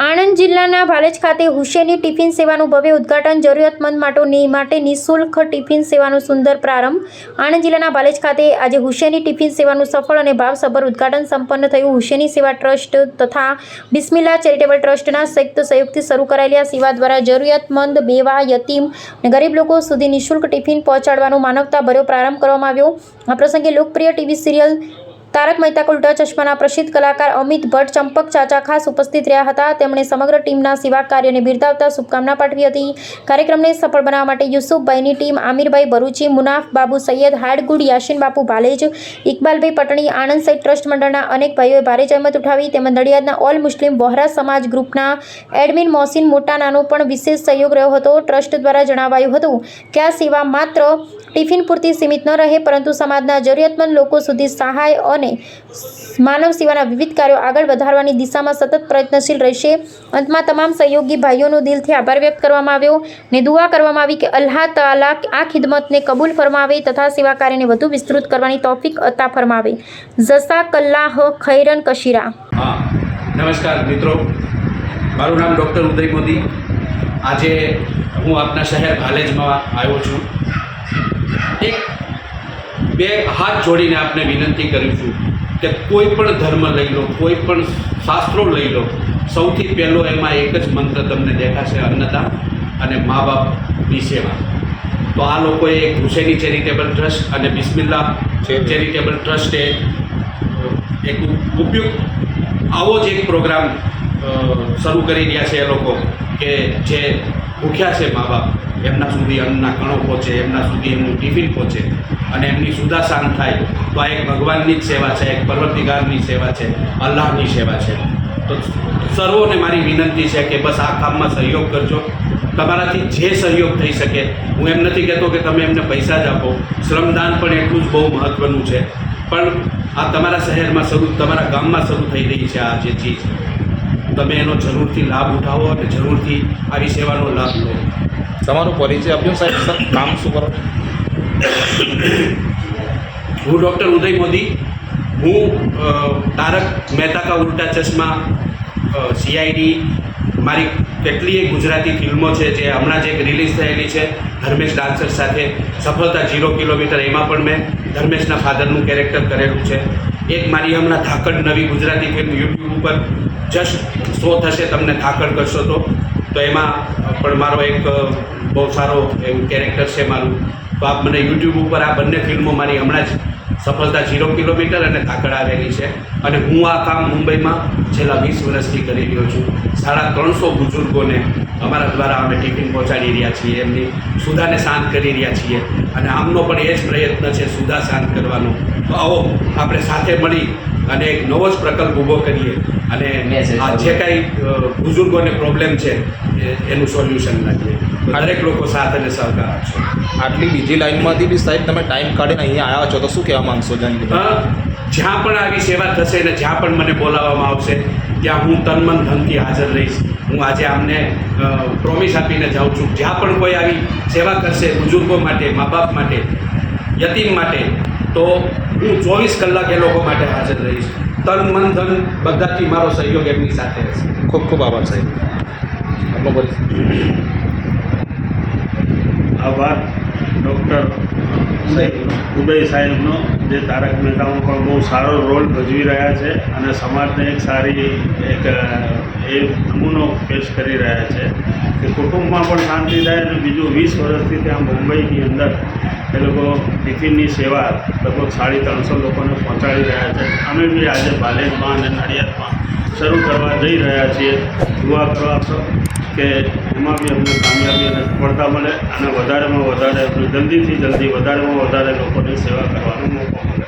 આણંદ જિલ્લાના ભાલેજ ખાતે હુસેની ટિફિન સેવાનું ભવ્ય ઉદ્ઘાટન, જરૂરિયાતમંદ માટે નિઃશુલ્ક ટિફિન સેવાનો સુંદર પ્રારંભ. આણંદ જિલ્લાના ભાલેજ ખાતે આજે હુસેની ટિફિન સેવાનું સફળ અને ભાવસભર ઉદ્ઘાટન સંપન્ન થયું. હુસેની સેવા ટ્રસ્ટ તથા બિસ્મિલ્લાહ ચેરિટેબલ ટ્રસ્ટના સંયુક્ત સહયોગથી શરૂ કરાયેલી આ સેવા દ્વારા જરૂરિયાતમંદ, બેવા, યતીમ અને ગરીબ લોકો સુધી નિઃશુલ્ક ટિફિન પહોંચાડવાનો માનવતાભર્યો પ્રારંભ કરવામાં આવ્યો. આ પ્રસંગે લોકપ્રિય ટીવી સિરિયલ તારક મહેતા કા ઉલ્ટા ચશ્માના પ્રસિદ્ધ કલાકાર અમિત ભટ્ટ, ચંપક ચાચા ખાસ ઉપસ્થિત રહ્યા હતા. તેમણે સમગ્ર ટીમના સેવા કાર્યને બિરદાવતા શુભકામના પાઠવી હતી. કાર્યક્રમને સફળ બનાવવા માટે યુસુફભાઈની ટીમ, આમિરભાઈ ભરૂચી, મુનાફ બાબુ સૈયદ, હાડગુડ, યાસીન બાપુ ભાલેજ, ઇકબાલભાઈ પટણી, આણંદ સહિત ટ્રસ્ટ મંડળના અનેક ભાઈઓએ ભારે જહેમત ઉઠાવી. તેમજ નડિયાદના ઓલ મુસ્લિમ વોહરા સમાજ ગ્રુપના એડમિન મોહસિન મોટા નાનો પણ વિશેષ સહયોગ રહ્યો હતો. ટ્રસ્ટ દ્વારા જણાવાયું હતું કે આ સેવા માત્ર ટિફિન પૂરતી સીમિત ન રહે, પરંતુ સમાજના જરૂરિયાતમંદ લોકો સુધી સહાય અને માનવ સેવાના વિવિધ કાર્યો આગળ વધારવાની દિશામાં સતત પ્રયત્નશીલ રહેશે. અંતમાં તમામ સહયોગી ભાઈઓનો દિલથી આભાર વ્યક્ત કરવામાં આવ્યો અને દુઆ કરવામાં આવી કે અલ્લાહ તાલા આ ખિદમતને કબૂલ ફરમાવે તથા સેવા કાર્યને વધુ વિસ્તૃત કરવાની તૌફીક અતા ફરમાવે. જઝાકલ્લાહ ખૈરન કશીરા. નમસ્કાર મિત્રો, મારું નામ ડૉક્ટર ઉદય મોદી. આજે હું આપના શહેર ભાલેજમાં આવ્યો છું. એક બે હાથ જોડીને આપને વિનંતી કરું છું કે કોઈ પણ ધર્મ લઈ લો, કોઈ પણ શાસ્ત્રો લઈ લો, સૌથી પહેલો એમાં એક જ મંત્ર તમને દેખાશે, અન્નદાન અને મા બાપની સેવા. તો આ લોકોએ એક હુસેની ચેરિટેબલ ટ્રસ્ટ અને બિસ્મિલ્લાહ ચેરિટેબલ ટ્રસ્ટે એક ઉપયોગ આવો જ એક પ્રોગ્રામ શરૂ કરી રહ્યા છે. એ લોકો કે જે ભૂખ્યા છે મા બાપ, એમના સુધી અન્નના કણો પહોંચે, એમના સુધી એમનું ટિફિન પહોંચે અને એમની સુધા શાંત થાય. તો આ એક ભગવાનની જ સેવા છે, એક પરવર્તિગારની સેવા છે, અલ્લાહની સેવા છે. તો સર્વોને મારી વિનંતી છે કે બસ આ કામમાં સહયોગ કરજો. તમારાથી જે સહયોગ થઈ શકે. હું એમ નથી કહેતો કે તમે એમને પૈસા જ આપો, શ્રમદાન પણ એટલું જ બહુ મહત્ત્વનું છે. પણ આ તમારા શહેરમાં શરૂ, તમારા ગામમાં શરૂ થઈ રહી છે આ જે ચીજ, તમે એનો જરૂરથી લાભ ઉઠાવો અને જરૂરથી આવી સેવાનો લાભ લો. તમારો પરિચય આપ્યો સાહેબ, સર કામ શું કરો? હું ડૉક્ટર ઉદય મોદી. હું તારક મહેતા કા ઉલ્ટા ચશ્મા, CID, મારી કેટલીય ગુજરાતી ફિલ્મો છે જે હમણાં જ એક રિલીઝ થયેલી છે ધર્મેશ ડાન્સર સાથે, સફળતા 0 કિલોમીટર, એમાં પણ મેં ધર્મેશના ફાધરનું કેરેક્ટર કરેલું છે. એક મારી હમણાં ધાકડ નવી ગુજરાતી ફિલ્મ યુટ્યુબ ઉપર જસ્ટ શો થશે, તમને ધાકડ કરશો તો એમાં પણ મારો એક બહુ સારો એવું કેરેક્ટર છે મારું. તો આપ મને યુટ્યુબ ઉપર આ બંને ફિલ્મો મારી હમણાં જ સફળતા 0 કિલોમીટર અને ધાકડ આવેલી છે. અને હું આ કામ મુંબઈમાં છેલ્લા 20 વર્ષથી કરી રહ્યો છું. 350 બુઝુર્ગોને અમારા દ્વારા અમે ટિફિન પહોંચાડી રહ્યા છીએ, એમની સુધાને શાંત કરી રહ્યા છીએ. અને આમનો પણ એ જ પ્રયત્ન છે, સુધા શાંત કરવાનો. તો આવો આપણે સાથે મળી અને એક નવો જ પ્રકલ્પ ઊભો કરીએ અને આ જે કાંઈ બુઝુર્ગોને પ્રોબ્લેમ છે એનું સોલ્યુશન લાગીએ. દરેક લોકો સાથ અને સહકાર આપશે. આટલી બીજી લાઈનમાંથી બી સાહેબ તમે ટાઈમ કાઢીને અહીંયા આવ્યા છો, તો શું કહેવા માંગશો? જ્યાં પણ આવી સેવા થશે ને જ્યાં પણ મને બોલાવવામાં આવશે ત્યાં હું તન મન ધનથી હાજર રહીશ. હું આજે આમને પ્રોમિસ આપીને જાઉં છું, જ્યાં પણ કોઈ આવી સેવા કરશે બુઝુર્ગો માટે, મા બાપ માટે, યતીમ માટે, તો હું 24 કલાક એ લોકો માટે હાજર રહીશ. તન મન ધન બધાથી મારો સહયોગ એમની સાથે રહેશે. ખૂબ ખૂબ આભાર સાહેબ. આપનો પરિચય. આભાર ડૉક્ટર ઉદય સાહેબનો, જે તારક મહેતામાં પણ બહુ સારો રોલ ભજવી રહ્યા છે અને સમાજને એક સારી એક એ નમૂનો પેશ કરી રહ્યા છે કે કુટુંબમાં પણ શાંતિ થાય. અને બીજું 20 વર્ષથી ત્યાં મુંબઈની અંદર એ લોકો ટિફિનની સેવા લગભગ 350 લોકોને પહોંચાડી રહ્યા છે. અમે બી આજે ભાલેજમાં અને નડિયાદમાં શરૂ કરવા જઈ રહ્યા છીએ. દુઆ કરવા કે એમાં બી અમને કામયાબી અને સફળતા મળે અને વધારેમાં વધારે જલ્દીથી જલ્દી વધારેમાં વધારે લોકોની સેવા કરવાનો મોકો મળે.